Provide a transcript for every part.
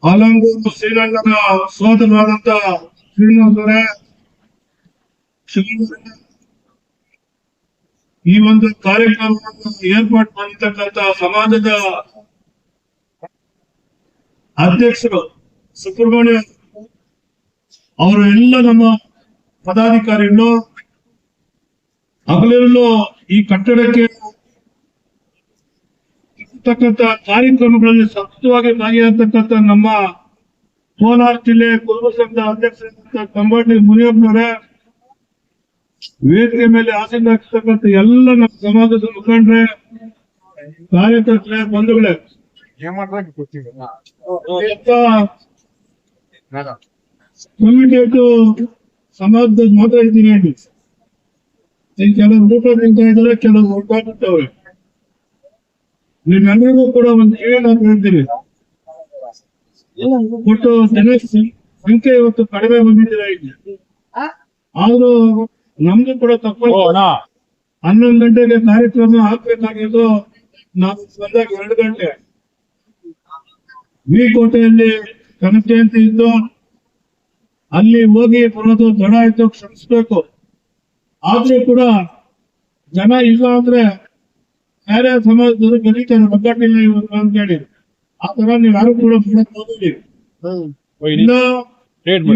ಆಲಂಗೂರು ಶ್ರೀರಂಗನ ಸೋದರರಾದಂತ ಶ್ರೀನಿವಾಸರೇ, ಈ ಒಂದು ಕಾರ್ಯಕ್ರಮವನ್ನು ಏರ್ಪಾಡು ಮಾಡಿರ್ತಕ್ಕಂಥ ಸಮಾಜದ ಅಧ್ಯಕ್ಷರು ಸುಬ್ರಹ್ಮಣ್ಯ ಅವರು, ಎಲ್ಲ ನಮ್ಮ ಪದಾಧಿಕಾರಿಗಳು, ಹಗಲಿರುಳು ಈ ಕಟ್ಟಡಕ್ಕೆ ಇರ್ತಕ್ಕಂಥ ಕಾರ್ಯಕ್ರಮಗಳಲ್ಲಿ ಸತತವಾಗಿ ಭಾಗಿಯಾಗತಕ್ಕಂಥ ನಮ್ಮ ಕೋಲಾರ ಜಿಲ್ಲೆ ಕುರುಬ ಸಂಘದ ಅಧ್ಯಕ್ಷರಾದಂತಹ ಕಂಬಾಡಿ ಮುನಿಯಪ್ಪನವರೇ, ವೇದಿಕೆ ಮೇಲೆ ಆಸೀನರಾಗಿರ್ತಕ್ಕಂಥ ಎಲ್ಲ ನಮ್ಮ ಸಮಾಜದ ಮುಖಂಡರೇ, ಕಾರ್ಯಕರ್ತರೇ, ಬಂಧುಗಳೇ, ಸಮಾಜದ ಮಾತಾಡ್ತೀನಿ ಹೇಳಿ. ಕೆಲವು ಊಟ ತಿಂತಾ ಇದ್ದಾರೆ, ಕೆಲವು ಊಟ ತಿಂತವ್ರೆ. ನಿಮ್ಮೆಲ್ಲರಿಗೂ ಕೂಡ ಒಂದು ಕಿವಿ ನಾನು ಹೇಳ್ತೀನಿ, ಒಟ್ಟು ಜನ ಸಂಖ್ಯೆ ಇವತ್ತು ಕಡಿಮೆ ಬಂದಿದ್ದೀರಾ ಇಲ್ಲಿ. ಆದ್ರೂ ನಮ್ದು ಕೂಡ ತಪ್ಪು. 11 ಗಂಟೆಗೆ ಕಾರ್ಯಕ್ರಮ ಆಗ್ಬೇಕಾಗಿದ್ದು ನಾವು ಬಂದಾಗ 2 ಗಂಟೆ. ಕೋಟೆಯಲ್ಲಿ ಕನಕ ಜಯಂತಿ ಇದ್ದು ಅಲ್ಲಿ ಹೋಗಿ ಬರೋದು ತಡ ಆಯ್ತು, ಕ್ಷಮಿಸ್ಬೇಕು. ಆದ್ರೂ ಕೂಡ ಜನ ಇಲ್ಲ ಅಂದ್ರೆ ಬೇರೆ ಸಮಾಜದವರು ಬರೀತಾರೆ, ಒಗ್ಗಟ್ಟಿಲ್ಲ ಇವತ್ತು ಅಂತ ಹೇಳಿ. ಆ ತರ ನೀವು ಯಾರು ಕೂಡ ಹೋಗಿ ಇಲ್ಲ.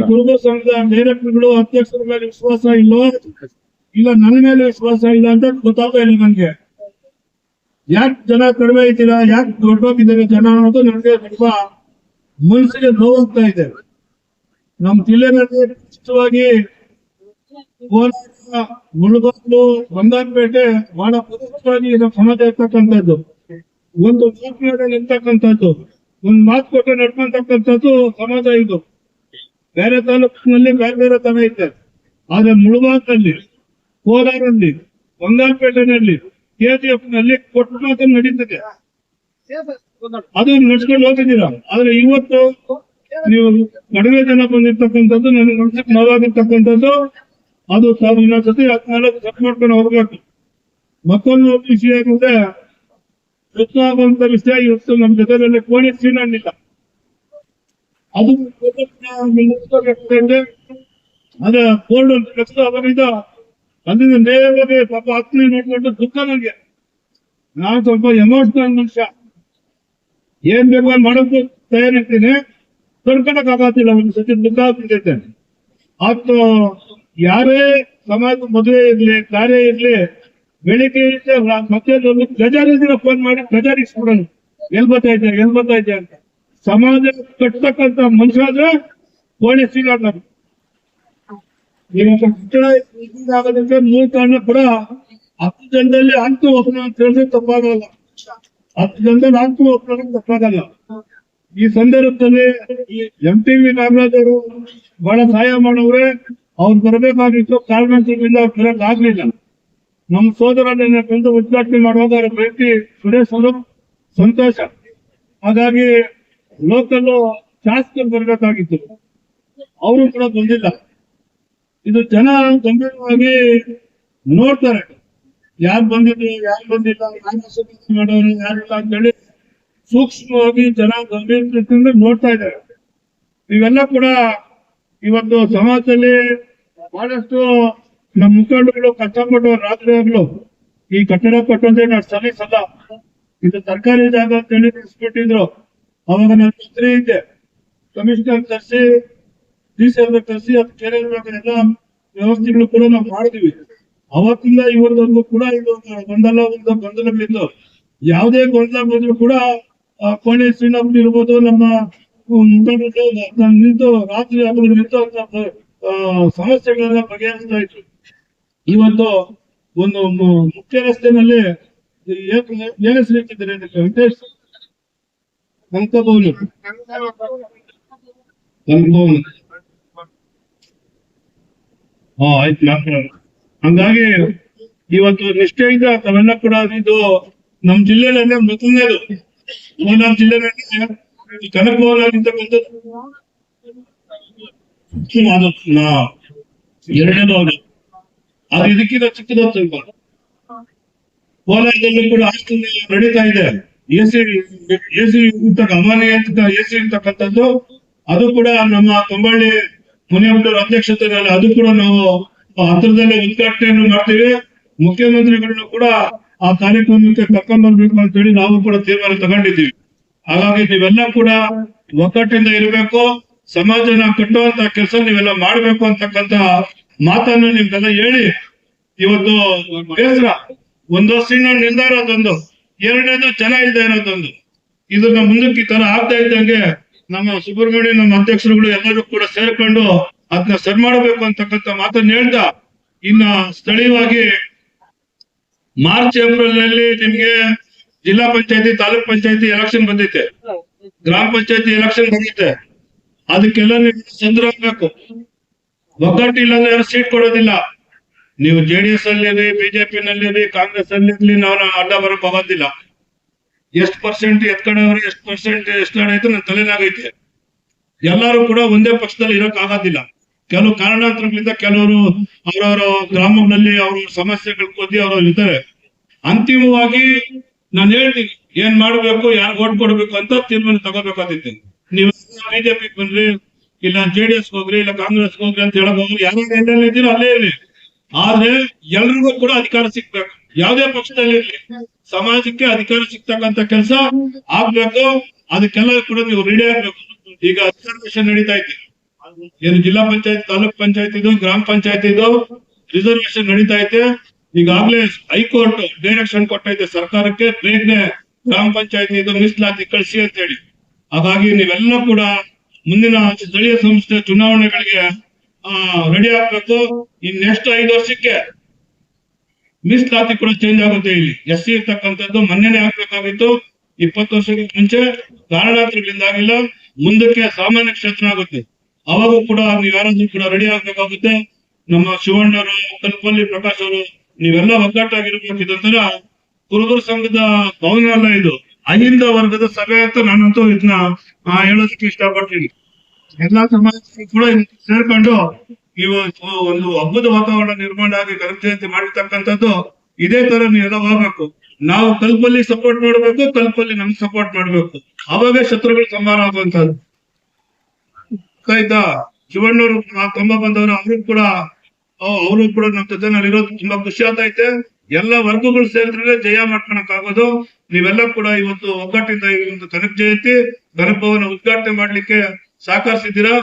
ಕುರುಬ ಸಂಘದ ಡೈರೆಕ್ಟರ್ಗಳು, ಅಧ್ಯಕ್ಷರ ಮೇಲೆ ವಿಶ್ವಾಸ ಇಲ್ಲ ನನ್ನ ಮೇಲೆ ವಿಶ್ವಾಸ ಇಲ್ಲ ಅಂತ ಗೊತ್ತಾಗ್ತಾ ಇಲ್ಲ ನನ್ಗೆ. ಯಾಕೆ ಜನ ಕಡಿಮೆ ಇದ್ದೀರಾ, ಯಾಕೆ ದೊಡ್ಡೋಗಿದ್ದಾರೆ ಜನ ಅನ್ನೋದು ನನಗೆ ತುಂಬಾ ಮನಸ್ಸಿಗೆ ನೋವಾಗ್ತಾ ಇದೆ. ನಮ್ಮ ಜಿಲ್ಲೆನಲ್ಲಿ ಮುಖ್ಯವಾಗಿ ಕೋಲಾರ, ಮುಳಬಾಗಿಲು, ಬಂಗಾರಪೇಟೆ ಬಹಳ ಪ್ರಮುಖವಾಗಿ ನಮ್ಮ ಸಮಾಜ ಇರ್ತಕ್ಕಂಥದ್ದು. ಒಂದು ಮೂರ್ತಿಯಲ್ಲಿ ನಿಲ್ತಕ್ಕಂಥದ್ದು, ಒಂದು ಮಾತು ಕೊಟ್ಟು ನಡ್ಕೊಂತಕ್ಕಂಥದ್ದು ಸಮಾಜ ಇದು. ಬೇರೆ ತಾಲೂಕಿನಲ್ಲಿ ಬೇರೆ ಬೇರೆ ತರ ಇದೆ. ಆದ್ರೆ ಮುಳಬಾಗಿಲಲ್ಲಿ, ಕೋಲಾರಲ್ಲಿ, ಬಂಗಾರಪೇಟೆನಲ್ಲಿ, KGF ನಲ್ಲಿ ಕೊಟ್ಟು ಮಾತನ್ನು ನಡೀತದೆ. ಅದು ನಡ್ಸ್ಕೊಂಡು ಹೋಗಿದ್ದೀರಾ. ಆದ್ರೆ ಇವತ್ತು ನೀವು ಕಡಿಮೆ ಜನ ಬಂದಿರ್ತಕ್ಕಂಥದ್ದು ನನಗೆ ಮನಸ್ಸಿಗೆ ನೋವಾಗಿರ್ತಕ್ಕಂಥದ್ದು. ಅದು ತಾವು ಇನ್ನೊಂದ್ಸತಿ 14 ಸೆಟ್ ಮಾಡ್ಕೊಂಡು ಹೋಗ್ಬೇಕು. ಮತ್ತೊಂದು ವಿಷಯ ಏನಂದ್ರೆ, ಆಗುವಂತ ವಿಷಯ, ಇವತ್ತು ನಮ್ಮ ಜೊತೆಯಲ್ಲಿ ಕೋಣೆ ಶ್ರೀನಣ್ಣಿಲ್ಲ. ಅದು ಅದೇ ಬೋರ್ಡ್ ಕೆಲಸ ಅವರಿಂದ ಅಲ್ಲಿಂದ ನೇರವಾಗಿ ಪಾಪ ಆತ್ಮೀಯ ನೋಡ್ಕೊಂಡು ದುಃಖ ನನಗೆ. ನಾನು ಸ್ವಲ್ಪ ಎಮೋಷನಲ್ ಮನುಷ್ಯ, ಏನ್ ಬೇಕು ಮಾಡೋದು ತಯಾರಿರ್ತೀನಿ, ತಡ್ಕೊಳಕ್ ಆಗತ್ತಿಲ್ಲ. ಒಂದು ಸತಿ ದುಃಖ ಆಗ್ತಿರ್ತೈತೆ. ಆತ ಯಾರೇ ಸಮಾಜ ಮದುವೆ ಇರ್ಲಿ, ಕಾರ್ಯ ಇರ್ಲಿ, ಬೆಳಿಗ್ಗೆ ಮತ್ತೆ ಗಜಾರಿದ್ರೆ ಫೋನ್ ಮಾಡಿ ಗಜಾರಿಸ್ಬಿಡೋಣ, ಎಲ್ ಬರ್ತೈತೆ ಅಂತ. ಸಮಾಜ ಕಟ್ಟತಕ್ಕಂತ ಮನುಷ್ಯ ಆದ್ರೆ ಕೋಣೆ ಸಿಗೋಣ. ಆಗೋದಕ್ಕೆ ಮೂಲ ಕಾರಣ ಕೂಡ 10 ಜನದಲ್ಲಿ ಅಂತು ಒಬ್ಬನ ಅಂತ ಹೇಳಿದ್ರೆ ತಪ್ಪಾಗಲ್ಲ. 10 ಜನದಲ್ಲಿ ಅಂತು ಒಬ್ಬನ ತಪ್ಪಾಗಲ್ಲ. ಈ ಸಂದರ್ಭದಲ್ಲಿ MTV ನಾಗರಾಜ್ ಅವರು ಬಹಳ ಸಹಾಯ ಮಾಡವ್ರೆ. ಅವ್ರು ಬರಬೇಕಾಗಿತ್ತು, ಕಾರಣದಿಂದ ಅವ್ರು ಬರಕ್ ಆಗ್ಲಿಲ್ಲ. ನಮ್ಮ ಸೋದರನ್ನ ಬಂದು ಉದ್ಘಾಟನೆ ಮಾಡುವಾಗ ಅವರ ಭೇಟಿ ಸುರೇಶ್ ಅವರು ಸಂತೋಷ. ಹಾಗಾಗಿ ಲೋಕಲ್ ಶಾಸಕರು ಬರಬೇಕಾಗಿತ್ತು, ಅವರು ಕೂಡ ಬಂದಿಲ್ಲ. ಇದು ಜನ ಗಂಭೀರವಾಗಿ ನೋಡ್ತಾರೆ, ಯಾರು ಬಂದಿದ್ರು ಯಾರು ಬಂದಿಲ್ಲ, ಮಾಡೋರು ಯಾರಿಲ್ಲ ಅಂತೇಳಿ ಸೂಕ್ಷ್ಮವಾಗಿ ಜನ ಗಂಭೀರದಿಂದ ನೋಡ್ತಾ ಇದ್ದಾರೆ. ಇವೆಲ್ಲ ಕೂಡ ಇವತ್ತು ಸಮಾಜದಲ್ಲಿ ಬಹಳಷ್ಟು ನಮ್ಮ ಮುಖಂಡರುಗಳು ಕಷ್ಟಪಟ್ಟು ರಾತ್ರಿ ಆಗ್ಲು ಈ ಕಟ್ಟಡ ಕಟ್ಟೋದೇ ಸಲೀಸಲ್ಲ. ಇದು ಸರ್ಕಾರಿ ಜಾಗ ಅಂತ ಹೇಳಿ ತಿಳಿಸ್ಬಿಟ್ಟಿದ್ರು. ಅವಾಗ ನಾನು ಮಂತ್ರಿ ಇದ್ದೆ, ಕಮಿಷನರ್ ತರಿಸಿ, DC ತರಿಸಿ, ಅದು ಕೆರೆ ಎಲ್ಲ ವ್ಯವಸ್ಥೆಗಳು ಕೂಡ ನಾವು ಮಾಡಿದ್ವಿ. ಅವತ್ತಿಂದ ಇವತ್ತವರೆಗೂ ಕೂಡ ಇದು ಗೊಂದಲಗಳಿದ್ದು, ಯಾವುದೇ ಗೊಂದಲ ಬಂದ್ರು ಕೂಡ ಕೋಣೆ ಶ್ರೀನಪ್ಪ ಇರ್ಬೋದು, ನಮ್ಮ ಮುಖಂಡರು ನಿಂತು ರಾತ್ರಿ ಹಗಲು ನಿಂತು ಸಮಸ್ಯೆಗಳನ್ನ ಬಗೆಹರಿಸ್ತಾ ಇದ್ರು. ಇವತ್ತು ಒಂದು ಮುಖ್ಯ ರಸ್ತೆನಲ್ಲಿ ಏನ್ ಹೆಸರಿಟ್ಟಿದ್ದಾರೆ ವೆಂಕಟೇಶ್ ಕನಕಭವನ, ಆಯ್ತು. ಹಂಗಾಗಿ ಇವತ್ತು ನಿಷ್ಠೆಯಿಂದ ತಾವೆಲ್ಲ ಕೂಡ ಇದು ನಮ್ಮ ಜಿಲ್ಲೆಯಲ್ಲೇ ಮೊದಲನೇದು. ಕೋಲಾರ ಜಿಲ್ಲೆಯಲ್ಲಿ ಕನಕಭವನ ಆಗಿರ್ತಕ್ಕಂಥದ್ದು ಎರಡನೇದು. ಅದು ಇದಕ್ಕಿಂತ ಚಿಕ್ಕದ ಸ್ವಲ್ಪ ಕೋಲಾರದಲ್ಲೂ ಕೂಡ ಹಾಸ್ಟೆಲ್ ನಡೀತಾ ಇದೆ. ಎಸಿ ಅಮಾನ್ಯ ಎಸಿ ಇರ್ತಕ್ಕಂಥದ್ದು ಅದು ಕೂಡ ನಮ್ಮ ಕಂಬಳ್ಳಿ ಮುನಿಯಪ್ಪನವರ ಅಧ್ಯಕ್ಷತೆಯಲ್ಲಿ ಅದು ಕೂಡ ನಾವು ಹತ್ರದಲ್ಲೇ ಉದ್ಘಾಟನೆಯನ್ನು ಮಾಡ್ತೀವಿ. ಮುಖ್ಯಮಂತ್ರಿಗಳನ್ನ ಕೂಡ ಆ ಕಾರ್ಯಕ್ರಮಕ್ಕೆ ಕರ್ಕೊಂಡ್ ಬರ್ಬೇಕು ಅಂತ ಹೇಳಿ ನಾವು ಕೂಡ ತೀರ್ಮಾನ ತಗೊಂಡಿದ್ದೀವಿ. ಹಾಗಾಗಿ ನೀವೆಲ್ಲ ಕೂಡ ಒಗ್ಗಟ್ಟಿಂದ ಇರಬೇಕು, ಸಮಾಜನ ಕಟ್ಟುವಂತ ಕೆಲಸ ನೀವೆಲ್ಲ ಮಾಡ್ಬೇಕು ಅಂತಕ್ಕಂತ ಮಾತನ್ನು ನಿಮ್ಗೆಲ್ಲ ಹೇಳಿ ಇವತ್ತು ಬೇಸರ ಒಂದು ವರ್ಷ ನಿರ್ಧಾರ ಅದೊಂದು, ಎರಡನೇದು ಜನ ಇಲ್ಲದೆ ಇರೋದೊಂದು, ಇದನ್ನ ಮುಂದಕ್ಕೆ ಈ ತರ ಆಗ್ತಾ ಇದ್ದಂಗೆ ನಮ್ಮ ಸುಬ್ರಹ್ಮಣ್ಯ ನಮ್ಮ ಅಧ್ಯಕ್ಷರುಗಳು ಎಲ್ಲರೂ ಕೂಡ ಸೇರ್ಕೊಂಡು ಅದನ್ನ ಸರಿ ಮಾಡಬೇಕು ಅಂತಕ್ಕಂಥ ಮಾತನ್ನ ಹೇಳ್ತಾ, ಇನ್ನ ಸ್ಥಳೀಯವಾಗಿ ಮಾರ್ಚ್ ಏಪ್ರಿಲ್ ನಲ್ಲಿ ನಿಮ್ಗೆ ಜಿಲ್ಲಾ ಪಂಚಾಯತಿ ತಾಲೂಕ್ ಪಂಚಾಯತಿ ಎಲೆಕ್ಷನ್ ಬಂದೈತೆ, ಗ್ರಾಮ ಪಂಚಾಯತಿ ಎಲೆಕ್ಷನ್ ಬಂದೈತೆ. ಅದಕ್ಕೆಲ್ಲ ನೀವು ಸಂದ್ರಾಗಬೇಕು. ಒಗ್ಗಟ್ಟು ಇಲ್ಲಾಂದ್ರೆ ಯಾರು ಸೀಟ್ ಕೊಡೋದಿಲ್ಲ. ನೀವು JDS ಅಲ್ಲಿ ಬಿಜೆಪಿ ನಲ್ಲಿ ಕಾಂಗ್ರೆಸ್ ಅಲ್ಲಿ ನಾವು ಅಡ್ಡ ಬರಕ್ ಹೋಗೋದಿಲ್ಲ. ಎಷ್ಟು ಪರ್ಸೆಂಟ್ ಎತ್ಕೊಂಡವ್ರೆ, ಎಷ್ಟು ಪರ್ಸೆಂಟ್ ಎಷ್ಟು ಐತೆ ನನ್ನ ತಲೆನಾಗೈತೆ. ಎಲ್ಲರೂ ಕೂಡ ಒಂದೇ ಪಕ್ಷದಲ್ಲಿ ಇರಕ್ ಆಗೋದಿಲ್ಲ. ಕೆಲವು ಕಾರಣಾಂತರಗಳಿಂದ ಕೆಲವರು ಅವರವರ ಗ್ರಾಮಗಳಲ್ಲಿ ಅವ್ರ ಸಮಸ್ಯೆಗಳು ಕೊದ್ದಿ ಅವರು ಇರ್ತಾರೆ. ಅಂತಿಮವಾಗಿ ನಾನು ಹೇಳ್ತೀನಿ ಏನ್ ಮಾಡ್ಬೇಕು, ಯಾರು ಓಟ್ ಕೊಡ್ಬೇಕು ಅಂತ ತೀರ್ಮಾನ ತಗೋಬೇಕಾದಿತ್ತು. ನೀವು ಬಿಜೆಪಿ ಬಂದ್ರಿ, ಇಲ್ಲ JDS ಹೋಗ್ರಿ, ಇಲ್ಲ ಕಾಂಗ್ರೆಸ್ ಹೋಗ್ರಿ ಅಂತ ಹೇಳಕ್ ಹೋಗ್ರಿ, ಯಾರು ಎಲ್ಲೆಲ್ಲ ಇದ್ದೀರೋ ಅಲ್ಲೇ ಇರ್ಲಿ. ಆದ್ರೆ ಎಲ್ರಿಗೂ ಕೂಡ ಅಧಿಕಾರ ಸಿಗ್ಬೇಕು. ಯಾವುದೇ ಪಕ್ಷದಲ್ಲಿ ಇರ್ಲಿ, ಸಮಾಜಕ್ಕೆ ಅಧಿಕಾರ ಸಿಗ್ತಕ್ಕಂತ ಕೆಲಸ ಆಗ್ಬೇಕು. ಅದಕ್ಕೆಲ್ಲ ಕೂಡ ನೀವು ರೆಡಿ ಆಗ್ಬೇಕು. ಈಗ ರಿಸರ್ವೇಶನ್ ನಡೀತಾ ಇದೆ, ಏನು ಜಿಲ್ಲಾ ಪಂಚಾಯತ್ ತಾಲೂಕ್ ಪಂಚಾಯತ್ ಇದು ಗ್ರಾಮ ಪಂಚಾಯತ್ ಇದು ರಿಸರ್ವೇಶನ್ ನಡೀತಾ ಐತೆ. ಈಗಾಗ್ಲೇ ಹೈಕೋರ್ಟ್ ಡೈರೆಕ್ಷನ್ ಕೊಟ್ಟೈತೆ ಸರ್ಕಾರಕ್ಕೆ, ಬೇಗನೆ ಗ್ರಾಮ ಪಂಚಾಯತ್ ಇದು ಮೀಸಲಾತಿ ಕಳಿಸಿ ಅಂತ ಹೇಳಿ. ಹಾಗಾಗಿ ನೀವೆಲ್ಲ ಕೂಡ ಮುಂದಿನ ಸ್ಥಳೀಯ ಸಂಸ್ಥೆ ಚುನಾವಣೆಗಳಿಗೆ ರೆಡಿ ಆಗ್ಬೇಕು. ಇನ್ ನೆಕ್ಸ್ಟ್ 5 ವರ್ಷಕ್ಕೆ ಮೀಸಲಾತಿ ಕೂಡ ಚೇಂಜ್ ಆಗುತ್ತೆ. ಇಲ್ಲಿ SC ಇರ್ತಕ್ಕಂಥದ್ದು ಮೊನ್ನೆನೆ ಆಗ್ಬೇಕಾಗಿತ್ತು, 20 ವರ್ಷಗಳ ಮುಂಚೆ ಕಾರಣಾಂತರಗಳಿಂದ ಆಗಿಲ್ಲ. ಮುಂದಕ್ಕೆ ಸಾಮಾನ್ಯ ಕ್ಷೇತ್ರ ಆಗುತ್ತೆ, ಅವಾಗ ಕೂಡ ನೀವ್ ಯಾರಾದ್ರೂ ಕೂಡ ರೆಡಿ ಆಗ್ಬೇಕಾಗುತ್ತೆ. ನಮ್ಮ ಶಿವಣ್ಣವರು, ಕಲ್ಪಲ್ಲಿ ಪ್ರಕಾಶ್ ಅವರು ನೀವೆಲ್ಲ ಒಗ್ಗಟ್ಟಾಗಿರ್ಬೇಕು. ಇದೊಂಥರ ಕುರುಬರ ಸಂಘದ ಭವನ ಅಲ್ಲ, ಇದು ಅಹಿಂದ ವರ್ಗದ ಸಭೆ ಅಂತ ನಾನಂತೂ ಇದನ್ನ ಹೇಳೋದಕ್ಕೆ ಇಷ್ಟಪಡ್ತೀನಿ. ಎಲ್ಲಾ ಸಮಾಜ ಕೂಡ ಸೇರ್ಕೊಂಡು ಇವತ್ತು ಒಂದು ಹಬ್ಬದ ವಾತಾವರಣ ನಿರ್ಮಾಣ ಆಗಿ ಗಣೇಶ ಜಯಂತಿ ಮಾಡಿರ್ತಕ್ಕಂಥದ್ದು ಇದೇ ತರ ನೀವೆಲ್ಲ ಹೋಗ್ಬೇಕು. ನಾವು ಕಲ್ಪಲ್ಲಿ ಸಪೋರ್ಟ್ ಮಾಡ್ಬೇಕು, ಕಲ್ಪಲ್ಲಿ ನಮ್ಗೆ ಸಪೋರ್ಟ್ ಮಾಡ್ಬೇಕು. ಅವಾಗ ಶತ್ರುಗಳು ಸಂಹಾರ ಆಗುವಂತದ್ದು. ಆಯ್ತಾ? ಶಿವಣ್ಣವರು ತುಂಬ ಬಂದವರು, ಅವರು ಕೂಡ ನಮ್ಮ ಜೊತೆನಲ್ಲಿ ಇರೋದು ತುಂಬಾ ಖುಷಿ ಆಗ್ತೈತೆ. ಎಲ್ಲ ವರ್ಗಗಳು ಸೇರಿದ್ರೆ ಜಯ ಮಾಡ್ಕೊಳಕ್ ಆಗೋದು. ನೀವೆಲ್ಲ ಕೂಡ ಇವತ್ತು ಒಗ್ಗಟ್ಟಿಂದ ಈ ಒಂದು ಕನಕ ಜಯಂತಿ ಗಣಪವನ ಉದ್ಘಾಟನೆ ಮಾಡ್ಲಿಕ್ಕೆ ಸಹಕರಿಸಿದ್ದೀರಾ.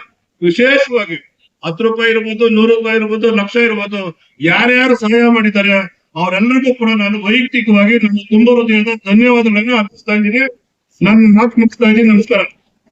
ವಿಶೇಷವಾಗಿ 10 ರೂಪಾಯಿ ಇರ್ಬೋದು, 100 ರೂಪಾಯಿ ಇರ್ಬೋದು, ಲಕ್ಷ ಇರ್ಬೋದು, ಯಾರ್ಯಾರು ಸಹಾಯ ಮಾಡಿದ್ದಾರೆ ಅವರೆಲ್ಲರಿಗೂ ಕೂಡ ನಾನು ವೈಯಕ್ತಿಕವಾಗಿ ನನ್ನ ತುಂಬ ಹೃದಯದ ಧನ್ಯವಾದಗಳನ್ನ ಅರ್ಪಿಸ್ತಾ ಇದ್ದೀನಿ. ನನ್ನ ಮಾತು ಮುಗಿಸ್ತಾ ಇದ್ದೀನಿ. ನಮಸ್ಕಾರ.